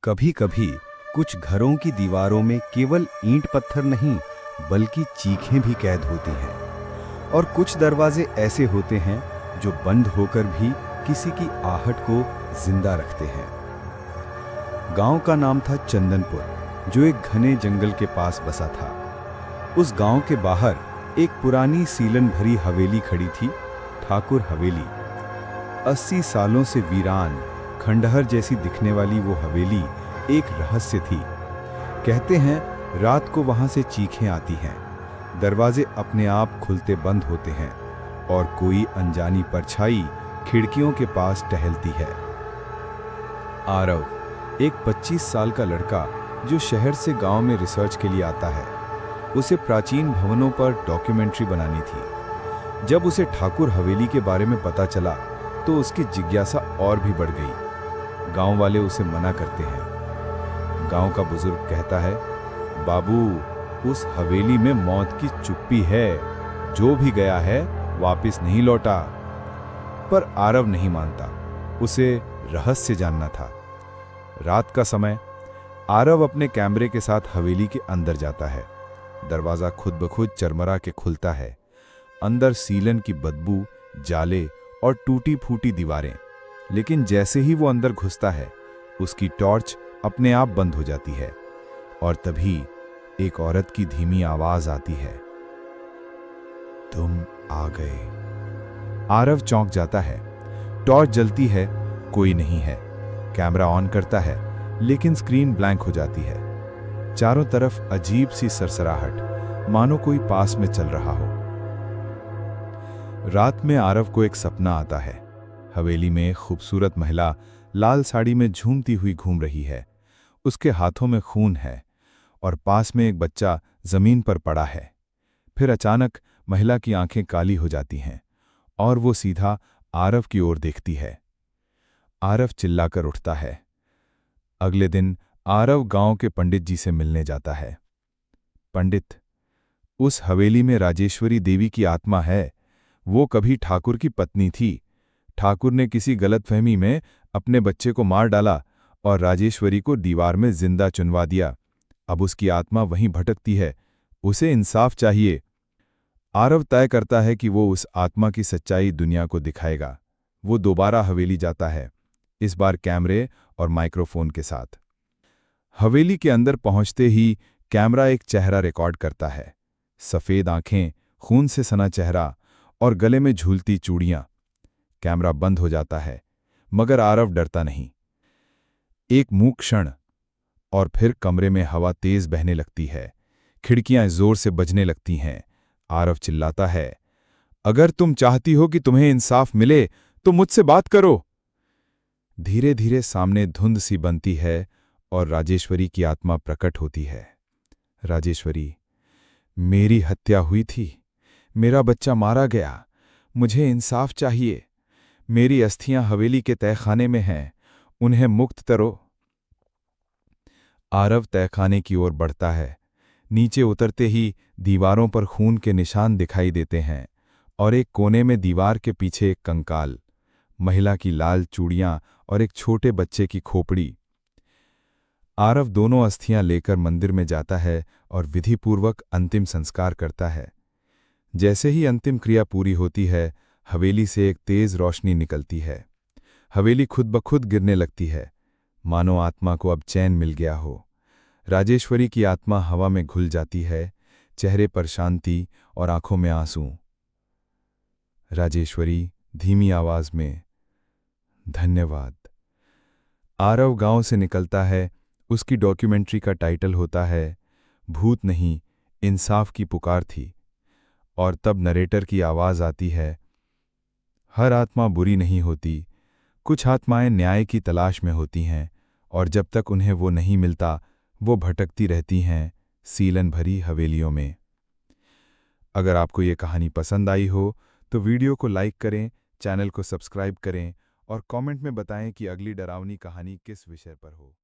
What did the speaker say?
कभी कभी कुछ घरों की दीवारों में केवल ईंट पत्थर नहीं बल्कि चीखें भी कैद होती हैं। और कुछ दरवाजे ऐसे होते हैं जो बंद होकर भी किसी की आहट को जिंदा रखते हैं। गांव का नाम था चंदनपुर, जो एक घने जंगल के पास बसा था। उस गांव के बाहर एक पुरानी सीलन भरी हवेली खड़ी थी, ठाकुर हवेली। 80 सालों से वीरान खंडहर जैसी दिखने वाली वो हवेली एक रहस्य थी। कहते हैं रात को वहां से चीखें आती हैं, दरवाजे अपने आप खुलते बंद होते हैं और कोई अनजानी परछाई खिड़कियों के पास टहलती है। आरव, एक 25 साल का लड़का जो शहर से गांव में रिसर्च के लिए आता है, उसे प्राचीन भवनों पर डॉक्यूमेंट्री बनानी थी। जब उसे ठाकुर हवेली के बारे में पता चला तो उसकी जिज्ञासा और भी बढ़ गई। गांव वाले उसे मना करते हैं। गांव का बुजुर्ग कहता है, बाबू, उस हवेली में मौत की चुप्पी है, जो भी गया है वापस नहीं लौटा। पर आरव नहीं मानता, उसे रहस्य जानना था। रात का समय आरव अपने कैमरे के साथ हवेली के अंदर जाता है। दरवाजा खुद ब खुद चरमरा के खुलता है। अंदर सीलन की बदबू, जाले और टूटी फूटी दीवारें। लेकिन जैसे ही वो अंदर घुसता है, उसकी टॉर्च अपने आप बंद हो जाती है और तभी एक औरत की धीमी आवाज आती है, तुम आ गए। आरव चौंक जाता है। टॉर्च जलती है, कोई नहीं है। कैमरा ऑन करता है, लेकिन स्क्रीन ब्लैंक हो जाती है। चारों तरफ अजीब सी सरसराहट, मानो कोई पास में चल रहा हो। रात में आरव को एक सपना आता है। हवेली में खूबसूरत महिला लाल साड़ी में झूमती हुई घूम रही है। उसके हाथों में खून है और पास में एक बच्चा जमीन पर पड़ा है। फिर अचानक महिला की आंखें काली हो जाती हैं और वो सीधा आरव की ओर देखती है। आरव चिल्लाकर उठता है। अगले दिन आरव गांव के पंडित जी से मिलने जाता है। पंडित, उस हवेली में राजेश्वरी देवी की आत्मा है। वो कभी ठाकुर की पत्नी थी। ठाकुर ने किसी गलतफहमी में अपने बच्चे को मार डाला और राजेश्वरी को दीवार में जिंदा चुनवा दिया। अब उसकी आत्मा वहीं भटकती है। उसे इंसाफ चाहिए। आरव तय करता है कि वो उस आत्मा की सच्चाई दुनिया को दिखाएगा। वो दोबारा हवेली जाता है, इस बार कैमरे और माइक्रोफोन के साथ। हवेली के अंदर पहुंचते ही कैमरा एक चेहरा रिकॉर्ड करता है। सफेद आंखें, खून से सना चेहरा और गले में झूलती चूड़ियां। कैमरा बंद हो जाता है, मगर आरव डरता नहीं। एक मूक क्षण और फिर कमरे में हवा तेज बहने लगती है। खिड़कियां जोर से बजने लगती हैं। आरव चिल्लाता है, अगर तुम चाहती हो कि तुम्हें इंसाफ मिले तो मुझसे बात करो। धीरे धीरे सामने धुंध सी बनती है और राजेश्वरी की आत्मा प्रकट होती है। राजेश्वरी, मेरी हत्या हुई थी। मेरा बच्चा मारा गया। मुझे इंसाफ चाहिए। मेरी अस्थियां हवेली के तहखाने में हैं। उन्हें मुक्त करो। आरव तहखाने की ओर बढ़ता है। नीचे उतरते ही दीवारों पर खून के निशान दिखाई देते हैं और एक कोने में दीवार के पीछे एक कंकाल, महिला की लाल चूड़ियां और एक छोटे बच्चे की खोपड़ी। आरव दोनों अस्थियां लेकर मंदिर में जाता है और विधिपूर्वक अंतिम संस्कार करता है। जैसे ही अंतिम क्रिया पूरी होती है, हवेली से एक तेज रोशनी निकलती है। हवेली खुद ब खुद गिरने लगती है, मानो आत्मा को अब चैन मिल गया हो। राजेश्वरी की आत्मा हवा में घुल जाती है, चेहरे पर शांति और आंखों में आंसू। राजेश्वरी धीमी आवाज में, धन्यवाद। आरव गांव से निकलता है। उसकी डॉक्यूमेंट्री का टाइटल होता है, भूत नहीं, इंसाफ की पुकार थी। और तब नरेटर की आवाज आती है, हर आत्मा बुरी नहीं होती। कुछ आत्माएं न्याय की तलाश में होती हैं और जब तक उन्हें वो नहीं मिलता, वो भटकती रहती हैं सीलन भरी हवेलियों में। अगर आपको ये कहानी पसंद आई हो तो वीडियो को लाइक करें, चैनल को सब्सक्राइब करें और कमेंट में बताएं कि अगली डरावनी कहानी किस विषय पर हो।